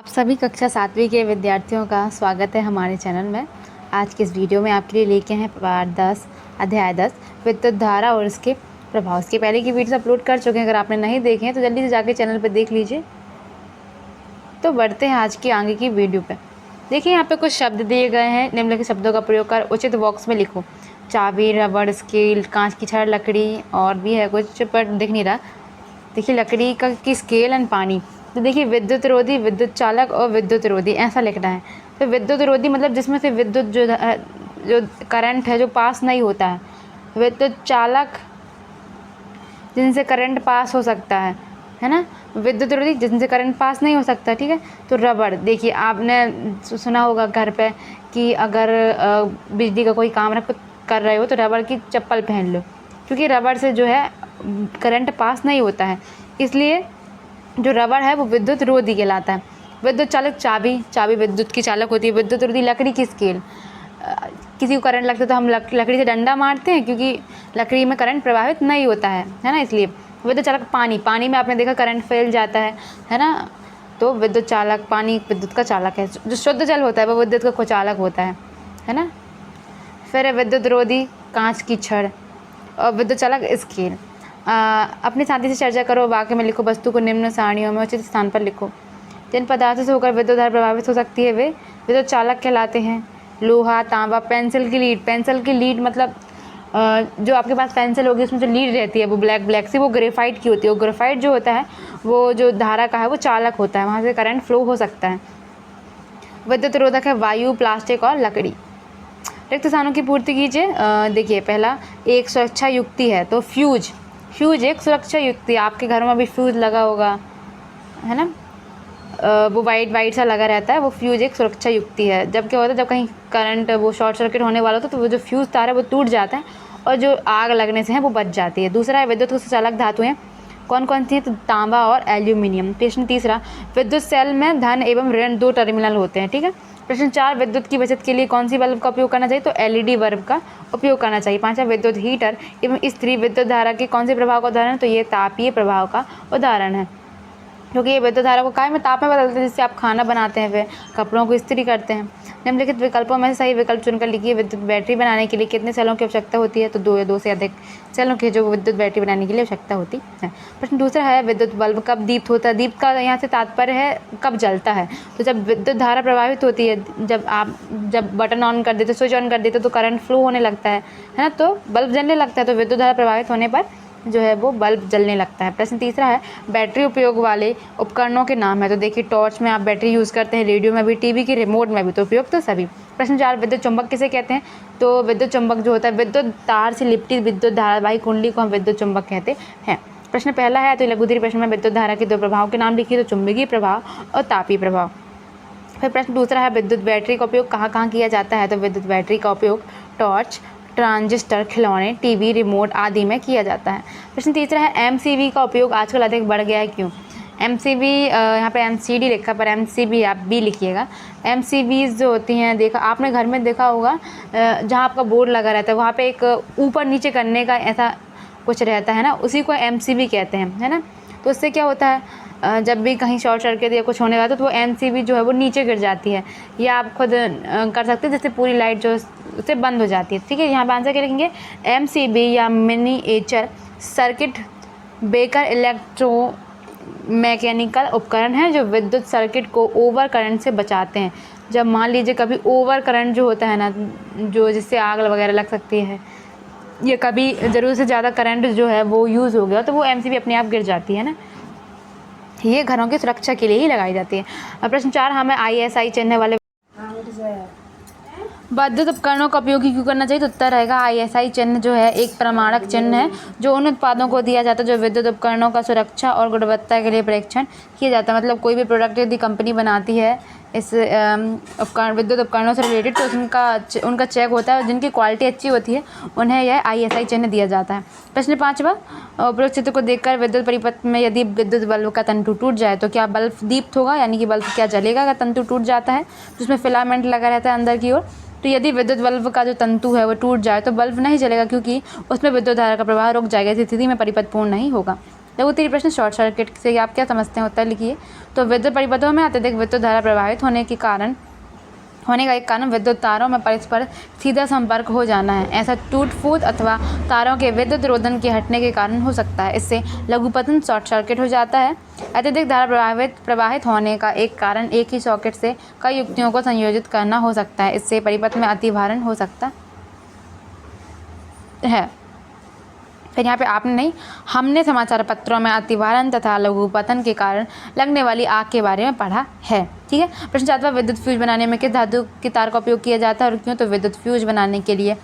आप सभी कक्षा 7वीं के विद्यार्थियों का स्वागत है हमारे चैनल में। आज के इस वीडियो में आपके लिए लेके हैं पाठ 10 अध्याय 10 विद्युत धारा और इसके प्रभाव। इसके पहले की वीडियोस अपलोड कर चुके हैं, अगर आपने नहीं देखे हैं तो जल्दी से जाके चैनल पर देख लीजिए। तो बढ़ते हैं आज की आगे की वीडियो पे। देखिए यहाँ पे कुछ शब्द दिए गए हैं, निम्नलिखित शब्दों का प्रयोग कर उचित बॉक्स में लिखो। चाबी, रबड़, स्केल, कांच की छड़, लकड़ी और भी है कुछ पर दिख नहीं रहा। देखिए लकड़ी की स्केल एंड पानी। तो देखिए विद्युत रोधी, विद्युत चालक और विद्युत रोधी ऐसा लिखना है। तो विद्युत रोधी मतलब जिसमें से विद्युत जो करंट है जो पास नहीं होता है। विद्युत चालक जिनसे करंट पास हो सकता है ना। विद्युत रोधी जिनसे करंट पास नहीं हो सकता, ठीक है। तो रबड़, देखिए आपने सुना होगा घर पे कि अगर बिजली का कोई काम कर रहे हो तो रबड़ की चप्पल पहन लो, क्योंकि रबड़ से जो है करंट पास नहीं होता है। इसलिए जो रबड़ है वो विद्युत रोधी कहलाता है। विद्युत चालक, चाबी विद्युत की चालक होती है। विद्युत रोधी लकड़ी की स्केल, किसी को करंट लगता है तो हम लकड़ी से डंडा मारते हैं, क्योंकि लकड़ी में करंट प्रवाहित नहीं होता है ना, इसलिए। विद्युत चालक पानी में आपने देखा करंट फैल जाता है ना। तो विद्युत चालक, पानी विद्युत का चालक है। जो शुद्ध जल होता है वो विद्युत का चालक होता है ना। फिर विद्युत रोधी कांच की छड़ और विद्युत चालक स्केल। अपने साथी से चर्चा करो, वाक्य में लिखो, वस्तु को निम्न सारणियों में उचित स्थान पर लिखो। जिन पदार्थों से होकर विद्युत धारा प्रभावित हो सकती है वे विद्युत चालक कहलाते हैं। लोहा, तांबा, पेंसिल की लीड मतलब जो आपके पास पेंसिल होगी उसमें जो लीड रहती है वो ब्लैक सी, वो ग्रेफाइट की होती है। वो ग्रेफाइट जो होता है वो जो धारा का है वो चालक होता है, वहाँ से करंट फ्लो हो सकता है। विद्युत रोधक है वायु, प्लास्टिक और लकड़ी। रिक्त स्थानों की पूर्ति कीजिए। देखिए पहला एक सुरक्षा युक्ति है, तो फ्यूज एक सुरक्षा युक्ति। आपके घरों में भी फ्यूज लगा होगा, है ना। वो वाइट सा लगा रहता है, वो फ्यूज एक सुरक्षा युक्ति है। जब क्या होता है, जब कहीं करंट वो शॉर्ट सर्किट होने वाला होता है तो वो जो फ्यूज तार है वो टूट जाता है और जो आग लगने से है वो बच जाती है। दूसरा है विद्युत चालक धातुएं। कौन कौन सी है, तो तांबा और एल्यूमिनियम। प्रश्न तीसरा, विद्युत सेल में धन एवं ऋण 2 टर्मिनल होते हैं, ठीक है। प्रश्न 4, विद्युत की बचत के लिए कौन सी बल्ब का उपयोग करना चाहिए, तो एलईडी बल्ब का उपयोग करना चाहिए। 5, विद्युत हीटर एवं इस्त्री विद्युत धारा के कौन से प्रभाव का उदाहरण है, तो ये तापीय प्रभाव का उदाहरण है, क्योंकि ये विद्युत धारा को काय में ताप में बदलते हैं, जिससे आप खाना बनाते हैं, फिर कपड़ों को इस्त्री करते हैं। निम्नलिखित विकल्पों में से सही विकल्प चुनकर लिखिए। विद्युत बैटरी बनाने के लिए कितने सेलों की आवश्यकता होती है, तो 2 या 2 से अधिक सेलों की जो विद्युत बैटरी बनाने के लिए आवश्यकता होती है। प्रश्न दूसरा है, विद्युत बल्ब कब दीप्त होता है। दीप्त का यहाँ से तात्पर्य है कब जलता है। तो जब विद्युत धारा प्रभावित होती है, जब बटन ऑन कर देते, स्विच ऑन कर देते तो करंट फ्लो होने लगता है ना, तो बल्ब जलने लगता है। तो विद्युत धारा प्रभावित होने पर जो है वो बल्ब जलने लगता है। प्रश्न तीसरा है, बैटरी उपयोग वाले उपकरणों के नाम है। तो देखिए टॉर्च में आप बैटरी यूज़ करते हैं, रेडियो में भी, टीवी की रिमोट में भी, तो उपयोग तो सभी। प्रश्न 4, विद्युत चुंबक किसे कहते हैं, तो विद्युत चुंबक जो होता है विद्युत तार से लिपटी विद्युत धारावाही कुंडली को हम विद्युत चुंबक कहते हैं। प्रश्न पहला है, तो लघुदीर्घ प्रश्न में विद्युत धारा के 2 प्रभाव के नाम लिखिए, तो चुंबकीय प्रभाव और तापीय प्रभाव। फिर प्रश्न दूसरा है, विद्युत बैटरी का उपयोग कहाँ कहाँ किया जाता है, तो विद्युत बैटरी का उपयोग टॉर्च, ट्रांजिस्टर, खिलौने, टीवी, रिमोट आदि में किया जाता है। प्रश्न तीसरा है, एमसीबी का उपयोग आजकल अधिक बढ़ गया है, क्यों। एमसीबी, यहाँ पे एमसीडी लिखा पर एमसीबी आप भी लिखिएगा। एमसीबीज जो होती हैं, देखा आपने घर में देखा होगा, जहाँ आपका बोर्ड लगा रहता है वहाँ पे एक ऊपर नीचे करने का ऐसा कुछ रहता है ना, उसी को एमसीबी कहते हैं, है ना। तो उससे क्या होता है, जब भी कहीं शॉर्ट सर्किट या कुछ होने वाला तो वो एमसीबी जो है वो नीचे गिर जाती है, या आप खुद कर सकते हैं, जैसे पूरी लाइट जो उससे बंद हो जाती है, ठीक है। यहाँ पर आंसर क्या लिखेंगे, एमसीबी या miniature circuit breaker electro mechanical उपकरण है जो विद्युत सर्किट को ओवर करंट से बचाते हैं। जब मान लीजिए कभी ओवर करंट जो होता है ना, जो जिससे आग वगैरह लग सकती है, या कभी ज़रूरत से ज़्यादा करंट जो है वो यूज़ हो गया तो वो एमसीबी अपने आप गिर जाती है ना। ये घरों की सुरक्षा के लिए ही लगाई जाती है। प्रश्न 4, हमें आईएसआई चिन्ह वाले विद्युत उपकरणों का उपयोग क्यों करना चाहिए, तो उत्तर रहेगा आईएसआई चिन्ह जो है एक प्रमाणक चिन्ह है जो उन उत्पादों को दिया जाता है जो विद्युत उपकरणों का सुरक्षा और गुणवत्ता के लिए परीक्षण किया जाता है। मतलब कोई भी प्रोडक्ट यदि कंपनी बनाती है इस विद्युत उपकरणों से रिलेटेड, तो उनका चेक होता है, जिनकी क्वालिटी अच्छी होती है उन्हें यह आईएसआई चिन्ह दिया जाता है। प्रश्न 5, उपरोक्त चित्र को देखकर विद्युत परिपथ में यदि विद्युत बल्ब का तंतु टूट जाए तो क्या बल्ब दीप्त होगा, यानी कि बल्ब क्या जलेगा अगर तंतु टूट जाता है, जिसमें फिलामेंट लगा रहता है अंदर की ओर। तो यदि विद्युत बल्ब का जो तंतु है वो टूट जाए तो बल्ब नहीं जलेगा, क्योंकि उसमें विद्युत धारा का प्रवाह रुक जाएगा। इस स्थिति में परिपथ पूर्ण नहीं होगा। लघु उत्तरीय प्रश्न शॉर्ट सर्किट से आप क्या समझते हैं, उत्तर लिखिए। तो विद्युत परिपथों में अत्यधिक विद्युत धारा प्रवाहित होने का एक कारण विद्युत तारों में परस्पर सीधा संपर्क हो जाना है। ऐसा टूट फूट अथवा तारों के विद्युत रोधन के हटने के कारण हो सकता है। इससे लघुपतन शॉर्ट सर्किट हो जाता है। अत्यधिक धारा प्रवाहित होने का एक कारण एक ही सॉकेट से कई युक्तियों को संयोजित करना हो सकता है। इससे परिपथ में अतिभारण हो सकता है। फिर यहाँ पे आपने नहीं, हमने समाचार पत्रों में अतिभारण तथा लघुपतन के कारण लगने वाली आग के बारे में पढ़ा है। ठीक है। प्रश्न 7वां, विद्युत फ्यूज बनाने में किस धातु के तार का उपयोग किया जाता है और क्यों? तो विद्युत फ्यूज बनाने के लिए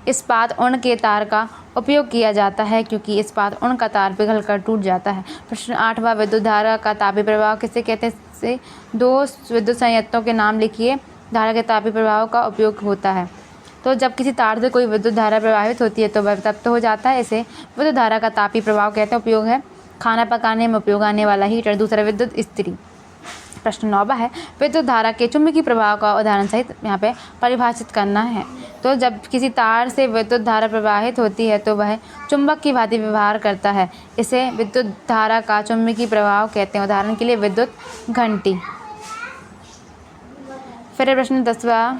इस्पात उण के तार का उपयोग किया जाता है, क्योंकि इस्पात उण का तार पिघलकर टूट जाता है। प्रश्न 8वां, विद्युत धारा का तापीय प्रभाव किसे कहते हैं? से 2 विद्युत संयंत्रों के नाम लिखिए। धारा के तापीय प्रभाव का उपयोग होता है। तो जब किसी तार से कोई विद्युत धारा प्रवाहित होती है तो वह तप्त हो जाता है, इसे विद्युत धारा का तापीय प्रभाव कहते हैं। उपयोग है खाना पकाने में उपयोग आने वाला हीटर। दूसरा, विद्युत इस्त्री। प्रश्न 9वां है, विद्युत धारा के चुंबकीय प्रभाव का उदाहरण सहित यहाँ पे परिभाषित करना है। तो जब किसी तार से विद्युत धारा प्रवाहित होती है तो वह चुंबक की भांति व्यवहार करता है, इसे विद्युत धारा का चुंबकीय प्रभाव कहते हैं। उदाहरण के लिए विद्युत घंटी। फिर प्रश्न 10वां,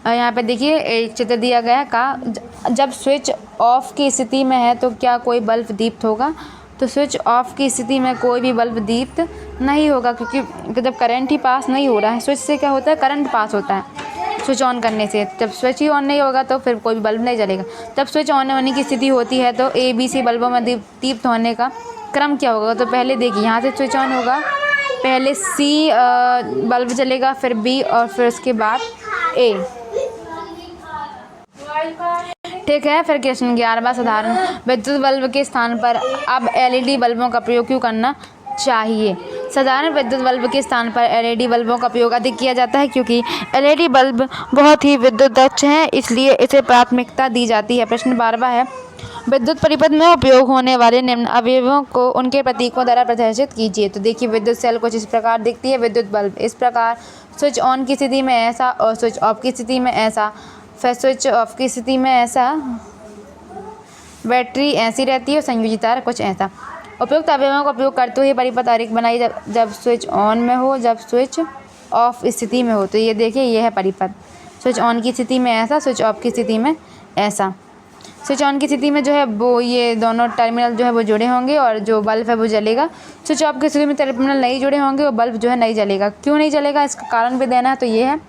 यहाँ पे देखिए एक चित्र दिया गया है का जब स्विच ऑफ की स्थिति में है तो क्या कोई बल्ब दीप्त होगा? तो स्विच ऑफ की स्थिति में कोई भी बल्ब दीप्त नहीं होगा, क्योंकि जब करंट ही पास नहीं हो रहा है, स्विच से क्या होता है, करंट पास होता है स्विच ऑन करने से। जब स्विच ही ऑन नहीं होगा तो फिर कोई भी बल्ब नहीं जलेगा। जब स्विच ऑन होने की स्थिति होती है तो ABC बल्बों में दीप्त होने का क्रम क्या होगा? तो पहले देखिए यहाँ से स्विच ऑन होगा, पहले C बल्ब जलेगा, फिर B और फिर उसके बाद A। ठीक है। फिर क्वेश्चन 11वां, साधारण विद्युत बल्ब के स्थान पर अब LED बल्बों का प्रयोग क्यों करना चाहिए? साधारण विद्युत बल्ब के स्थान पर LED बल्बों का प्रयोग अधिक किया जाता है, क्योंकि LED बल्ब बहुत ही विद्युत दक्ष हैं, इसलिए इसे प्राथमिकता दी जाती है। प्रश्न 12वां है, विद्युत परिपथ में उपयोग होने वाले निम्न अवयवों को उनके प्रतीकों द्वारा प्रदर्शित कीजिए। तो देखिए विद्युत सेल कुछ इस प्रकार दिखती है, विद्युत बल्ब इस प्रकार, स्विच ऑन की स्थिति में ऐसा और स्विच ऑफ की स्थिति में ऐसा, फिर स्विच ऑफ की स्थिति में ऐसा, बैटरी ऐसी रहती है और संयोजित तार कुछ ऐसा। उपयुक्त अवयवों का उपयोग करते हुए परिपथ आरेख बनाई जब स्विच ऑन में हो, जब स्विच ऑफ स्थिति में हो। तो ये देखिए ये है परिपथ, स्विच ऑन की स्थिति में ऐसा, स्विच ऑफ की स्थिति में ऐसा। स्विच ऑन की स्थिति में जो है वो ये दोनों टर्मिनल जो है वो जुड़े होंगे और जो बल्ब है वो जलेगा। स्विच ऑफ की स्थिति में टर्मिनल नहीं जुड़े होंगे और बल्ब जो है नहीं जलेगा। क्यों नहीं जलेगा, इसका कारण भी देना है। तो ये है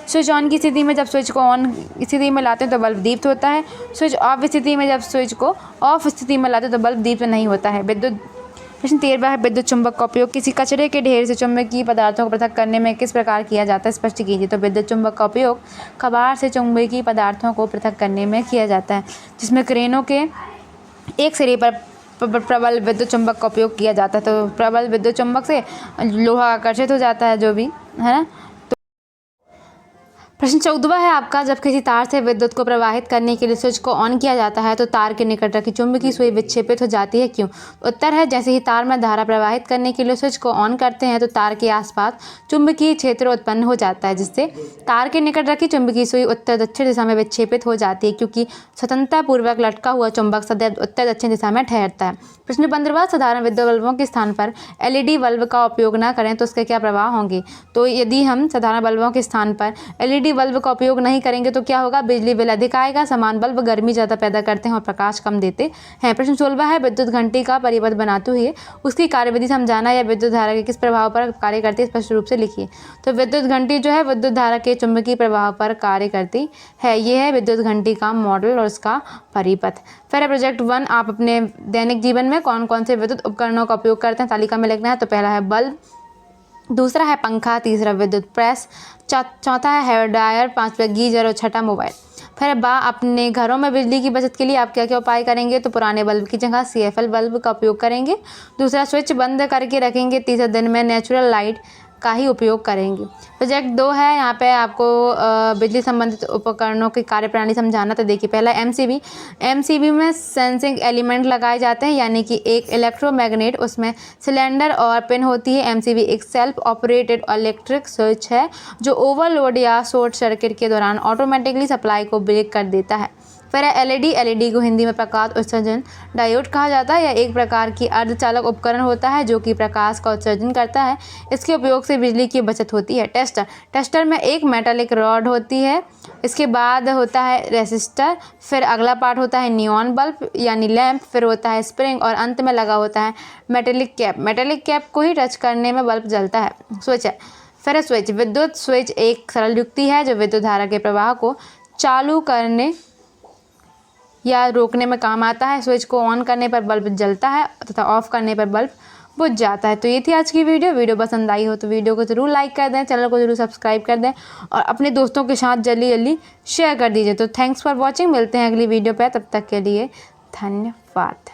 स्विच ऑन की स्थिति में जब स्विच को ऑन स्थिति में लाते हैं तो बल्ब दीप्त होता है। स्विच ऑफ स्थिति में जब स्विच को ऑफ स्थिति में लाते हैं तो बल्ब दीप्त नहीं होता है। प्रश्न 13वां है, विद्युत चुंबक का उपयोग किसी कचरे के ढेर से चुंबकीय पदार्थों को पृथक करने में किस प्रकार किया जाता है? स्पष्ट कीजिए। तो विद्युत चुंबक का उपयोग कबाड़ से चुंबकीय पदार्थों को पृथक करने में किया जाता है, जिसमें क्रेनों के एक सिरे पर प्रबल विद्युत चुंबक का उपयोग किया जाता है। तो प्रबल विद्युत चुंबक से लोहा आकर्षित हो जाता है, जो भी है ना। प्रश्न 14वां है आपका, जब किसी तार से विद्युत को प्रवाहित करने के लिए स्विच को ऑन किया जाता है तो तार के निकट रखी चुंबकीय सुई विक्षेपित हो जाती है, क्यों? उत्तर है, जैसे ही तार में धारा प्रवाहित करने के लिए स्विच को ऑन करते हैं तो तार के आसपास चुंबकीय क्षेत्र उत्पन्न हो जाता है, जिससे तार के निकट रखी चुंबकीय सुई उत्तर दक्षिण दिशा में विक्षेपित हो जाती है, क्योंकि स्वतंत्रता पूर्वक लटका हुआ चुंबक सदैव उत्तर दक्षिण दिशा में ठहरता है। प्रश्न 15वां, साधारण विद्युत बल्बों के स्थान पर LED बल्ब का उपयोग न करें तो उसके क्या प्रभाव होंगे? तो यदि हम साधारण बल्बों के स्थान पर LED बल्ब का उपयोग नहीं करेंगे तो क्या होगा? बिजली बिल अधिक आएगा, समान बल्ब गर्मी ज़्यादा पैदा करते हैं और प्रकाश कम देते हैं। प्रश्न 16वां है, विद्युत घंटी का परिपथ बनाते हुए उसकी कार्यविधि समझाना या विद्युत धारा के किस प्रभाव पर कार्य करती है? स्पष्ट रूप से लिखिए। तो विद्युत घंटी जो है विद्युत धारा के चुंबकीय प्रभाव पर कार्य करती है। ये है विद्युत घंटी का मॉडल और उसका परिपथ। फिर प्रोजेक्ट 1, आप अपने दैनिक जीवन में कौन कौन से विद्युत उपकरणों का उपयोग करते हैं तालिका में लिखना है। तो पहला है बल्ब, दूसरा है पंखा, तीसरा विद्युत प्रेस, चौथा है हेयर ड्रायर, पांचवा गीजर और छठा मोबाइल। फिर अपने घरों में बिजली की बचत के लिए आप क्या क्या उपाय करेंगे? तो पुराने बल्ब की जगह CFL बल्ब का उपयोग करेंगे, दूसरा स्विच बंद करके रखेंगे, तीसरा दिन में नेचुरल लाइट का ही उपयोग करेंगे। प्रोजेक्ट 2 है, यहाँ पे आपको बिजली संबंधित उपकरणों की कार्यप्रणाली समझाना। तो देखिए पहला MCB में सेंसिंग एलिमेंट लगाए जाते हैं, यानी कि एक इलेक्ट्रोमैग्नेट, उसमें सिलेंडर और पिन होती है। MCB एक सेल्फ ऑपरेटेड इलेक्ट्रिक स्विच है जो ओवरलोड या शॉर्ट सर्किट के दौरान ऑटोमेटिकली सप्लाई को ब्रेक कर देता है। फिर एलईडी, एलईडी को हिंदी में प्रकाश उत्सर्जन डायोड कहा जाता है। यह एक प्रकार की अर्धचालक उपकरण होता है जो कि प्रकाश का उत्सर्जन करता है। इसके उपयोग से बिजली की बचत होती है। टेस्टर, टेस्टर में एक मेटालिक रॉड होती है। इसके बाद होता है रेसिस्टर, फिर अगला पार्ट होता है नियॉन बल्ब यानी लैंप, फिर होता है स्प्रिंग और अंत में लगा होता है मेटेलिक कैप। मेटेलिक कैप को ही टच करने में बल्ब जलता है। स्विच है, फिर स्विच, विद्युत स्विच एक सरल युक्ति है जो विद्युत धारा के प्रवाह को चालू करने या रोकने में काम आता है। स्विच को ऑन करने पर बल्ब जलता है तथा ऑफ करने पर बल्ब बुझ जाता है। तो ये थी आज की वीडियो पसंद आई हो तो वीडियो को ज़रूर लाइक कर दें, चैनल को ज़रूर सब्सक्राइब कर दें और अपने दोस्तों के साथ जल्दी शेयर कर दीजिए। तो थैंक्स फॉर वॉचिंग, मिलते हैं अगली वीडियो पे, तब तक के लिए धन्यवाद।